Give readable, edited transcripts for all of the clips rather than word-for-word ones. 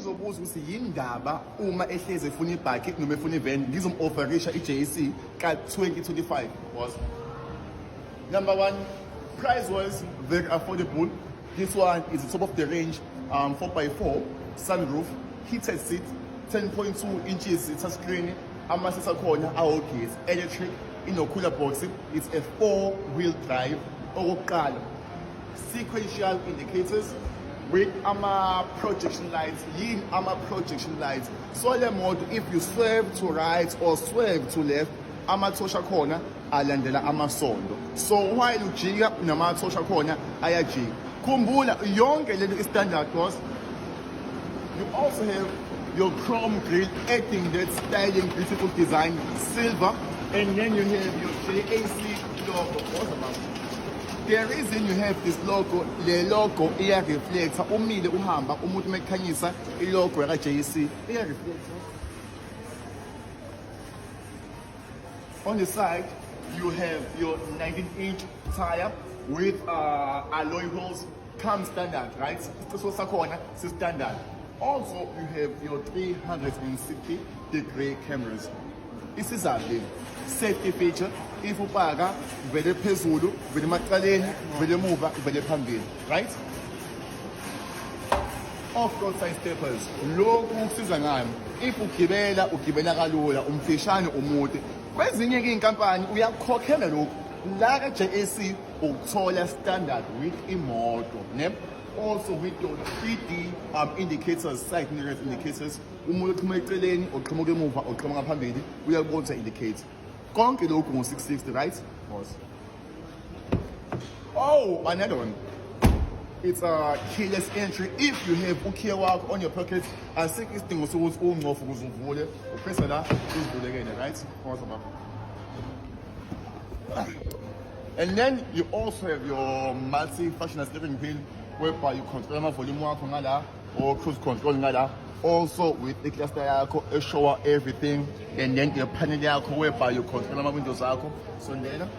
uzobuza ukuthi yindaba uma ehlezi efuna ibhakhi noma efuna i-van ngizom-offerisha i-JC ka-2025 boss. Number one, price was very affordable. This one is the top of the range, 4x4 sunroof, heated seat, 10.2 inches touchscreen, amasisa khona awogesi, electric, ino-cooler box. It's a 4-wheel drive. Okokuqala, sequential indicators with projection lights, projection lights. So le moto, if you swerve to right or swerve to left, amathosha khona alandela amasondo. So while ujika namathosha khona ayajika. Kumbula yonke lento standard course. You also have your chrome grille, adding that styling, beautiful design, silver, and then you have your JAC logo. The reason you have this logo, the logo iya reflector, umile uhamba umuntu mekhanyisa ilogo ya JC iya reflector. On the side, you have your 19-inch tire with alloy wheels, come standard, right? So sakona is standard. Also, you have your 360-degree cameras. This is a safety feature. If you paga, vele phezulu, vele macaleni, vele muva, vele phambili, right? Off-road side steppers. Lokhu kusiza ngani? If ugibela kalula, umfishane umude. Kwezinye inkampani uyakhokhela lokhu. La ka JAC ukuthola standard with imoto, ne? Also with your 3D indicators, side mirrors indicators. Umuntu oqhuma eceleni, oqhuma emuva, oqhuma ngaphambili, uyakubona indicate. Konke lokhu ngo-660, right? Boss. Oh, another one. It's a keyless entry. If you have uKey wakho on your pocket, asikho isidingo sokuthi unqofe ukuze uvule, upressa la, uzivulekele, right? And then you also have your multi-functional steering wheel, whereby you control the volume wakho ngala or cruise control ngala. Also with the cluster yakho, a shower everything, and then your panel yakho whereby you control the windows yakho. So then,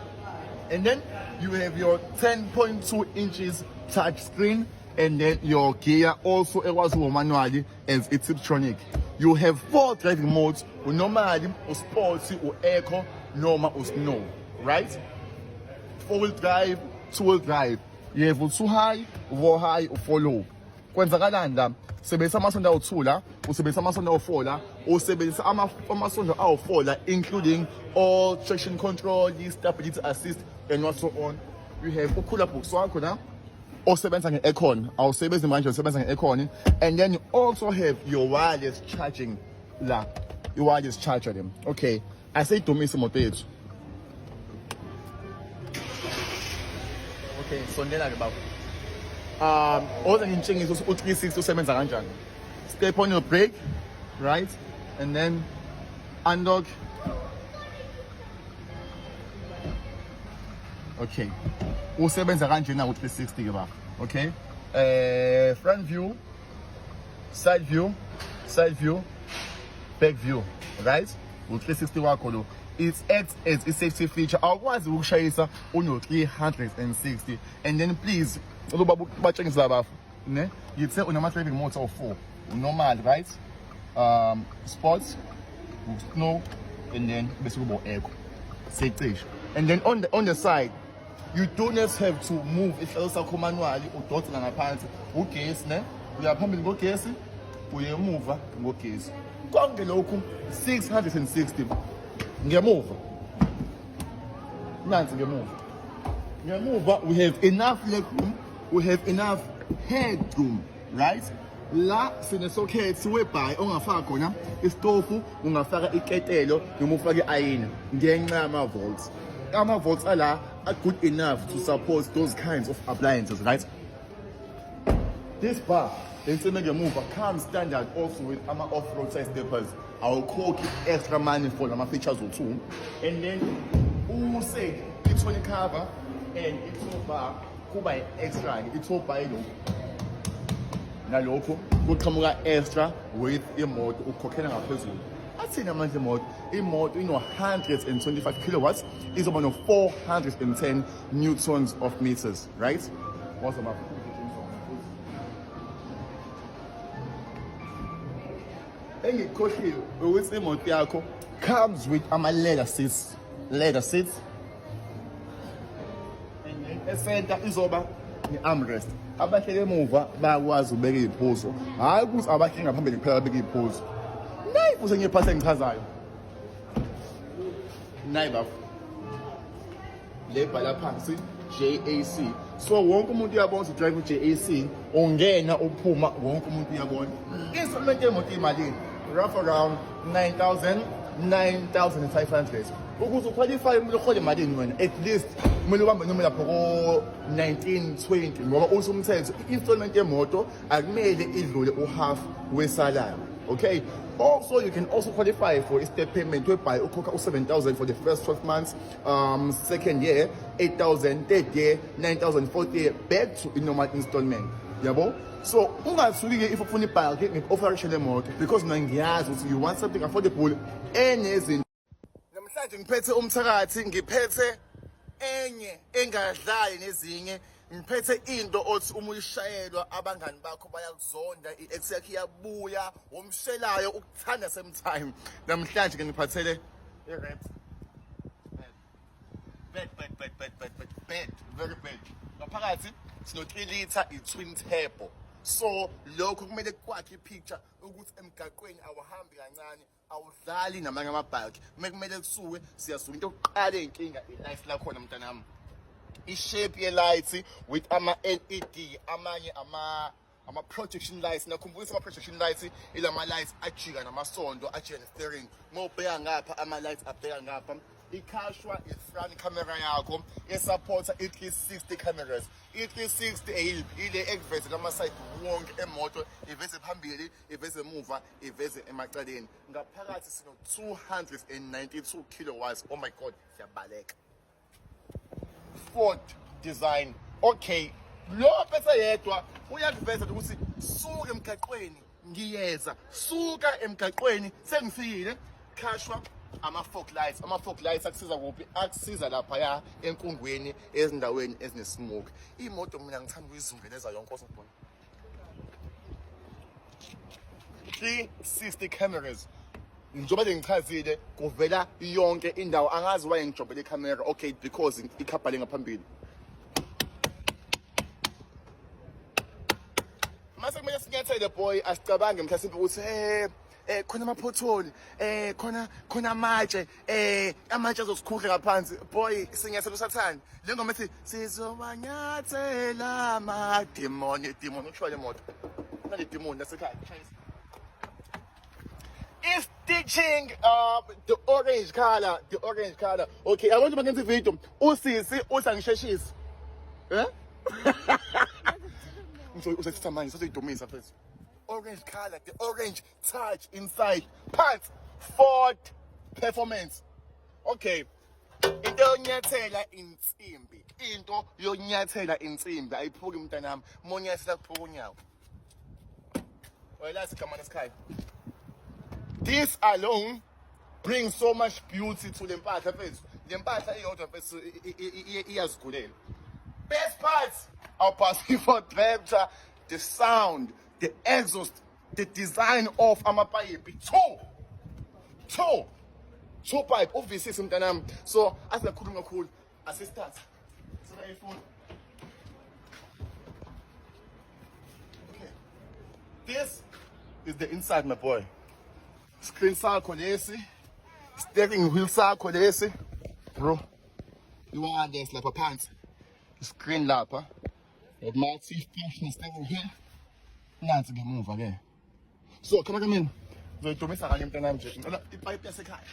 and then you have your 10.2 inches touch screen, and then your gear also it was manually as it's Tiptronic. You have 4 driving modes: normally, sports, eco, normal, snow. Right? 4-wheel drive, 2-wheel drive. You have 2 high, 4 high, 4 low. Kwenzakalanda usebenzisa amasondo awu2 usebenzisa amasondo awu4 la, usebenzisa amasondo awu4 including all traction control, stability assist, and what so on. You have ucooler box wakho na osebenza nge-aircon, awusebenzi manje usebenza nge-aircon. And then you also have your wireless charging la, your wireless charger them. Okay, I say dumise imoto yethu. Okay, sondela ke baba. All in changing is 360 usebenza kanjani. Step on your brake, right? And then unlock. Okay. Usebenza kanjani na 360 ke baba. Okay? Front view, side view, back view, right? 360 wakho lo. It acts as a safety feature. Awukwazi ukushayisa uno 360. And then please, batshengisa bafu, ne? Yitse unama driving modes of 4. Normal, right? Sports, snow, and then bese kuba eco. Seyicishe. And then on the side, you do not have to move isihlalo sakho manually udotsa ngaphansi. Ugesi, ne? Uyaphambili ngogesi, uyemuva ngogesi. Konke lokhu 660. Ngemuva. Nansi ngemuva. Ngemuva we have enough legroom, we have enough headroom, right? La sine-socket whereby ongafaka khona istofu, ungafaka iketelo noma ufake iayini ngenxa yama-volts. Ama-volts ala are good enough to support those kinds of appliances, right? This bar, the ngemuva, comes standard also with off-road side steppers. I'll call extra money for my features or two. And then who say it's on the cover and it's over kuba extra, it's over by local. Na local, good come extra with a mod or cocaine person. I'd say a mod, 125 kilowatts is about 410 newtons of meters, right? What's about engikukhohliwe ukuthi imoto yakho comes with ama-leather seats. Leather seats. And then esenta izoba ne-armrest. Abahleli emuva bayakwazi ukubeka iy'phuzo. Hhayi ukuthi abahleli ngaphambili kuphela babeka iy'phuzo. Nayi futhi enye iphasi engichazayo. Nayi bafo. Le bhala phansi JAC. So wonke umuntu uyabona ukuthi drive JAC ungena uphuma wonke umuntu uyabona. Installment yemoto imalini rough around 9,500. Ukuze uqualify kumele ukhole imalini wena at least kumele ubambe noma lapho ko 1920 ngoba usumthetho i-installment yemoto akumele idlule uhalf wesalary. Okay. Also, you can also qualify for a step payment whereby you cook 7,000 for the first 12 months, second year 8,000, third year 9,000, fourth year back to a normal installment. Yabo? So, ungasuli if ufuna ibhaki ngi-offeration emoto because mina ngiyazi ukuthi you want something affordable enezinto. Namhlanje ngiphethe umthakathi, ngiphethe enye engadlali nezinye. Ngiphethe into othi uma uyishayelwa abangani bakho bayakuzonda i-ex yakhe iyabuya umshelayo ukuthanda sometime. Namhlanje ke ngiphathele i-red. Bad, very bad. Ngaphakathi sino 3 liter i-twin turbo. So lokho kumele kwakhe i-picture ukuthi emgaqweni awuhambi kancane awudlali namanye amabhaki. Kumele kusuke siyasuka into yokuqala inkinga i-life lakho mntanami. I-shape ye-lights with ama-LED amanye ama-projection lights. Nakhumbulisa ama-projection lights ilama-lights ajika namasondo ajika ne-steering. Mawubheka ngapha ama-lights abheka ngapha. Ikhashwa i-front camera yakho esupporta i-360 cameras. I-360 ile ekuveze lama-side wonke emoto iveze phambili iveze emuva iveze emacaleni. Ngaphakathi sino 292 kilowatts. Oh my god, siyabaleka. Ford design. Okay, lo bese yedwa uyakuveza ukuthi suka emgaqweni ngiyeza suka emgaqweni sengifikile. Khashwa ama-fog lights. Ama-fog lights akusiza kuphi? Akusiza lapha ya enkungweni ezindaweni ezinesmoke. Imoto mina ngithanda ukuyizungeleza yonke osibona. 360 cameras. Njoba ngichazile kuvela yonke indawo angazi why ngijobele camera. Okay, because ikhabhale ngaphambili. Mase kumele sinyathele boy asicabange mhlasimbe ukuthi khona amaphotholi khona amatshe amatshe azosikhundla ngaphansi boy sinyathele usathani le ngoma ethi sizobanyathela amademoni ushwele moto nale demoni lasekhaya. It's stitching the orange color. Okay, I want to make a video. Usisi usangisheshisa. Usethitha manje soseyidomisa phezulu. Orange color, the orange touch inside. Pants, Ford performance. Okay. Into yonyathela insimbi ayiphuki mntanami. Monyathela kuphuka unyawo. Wayelazi igama lesikhaya. This alone brings so much beauty to the mpahla fethu. Le mpahla iyodwa fethu iyazigulela. Best parts are for Drepta, the sound, the exhaust, the design of amapayipi. Two pipe obviously mntanami. So asikhuluma kakhulu assistant. Sina iphone. Okay. This is the inside, my boy. Screen sakho lesi, steering wheel sakho lesi, bro. You want this lapha phansi. Screen lapha. Massive function steering wheel. Nansi ngemuva ke. So, come in. Ngizoyidomisa kanye mntanami nje. Ngicela ipipe yasekhaya.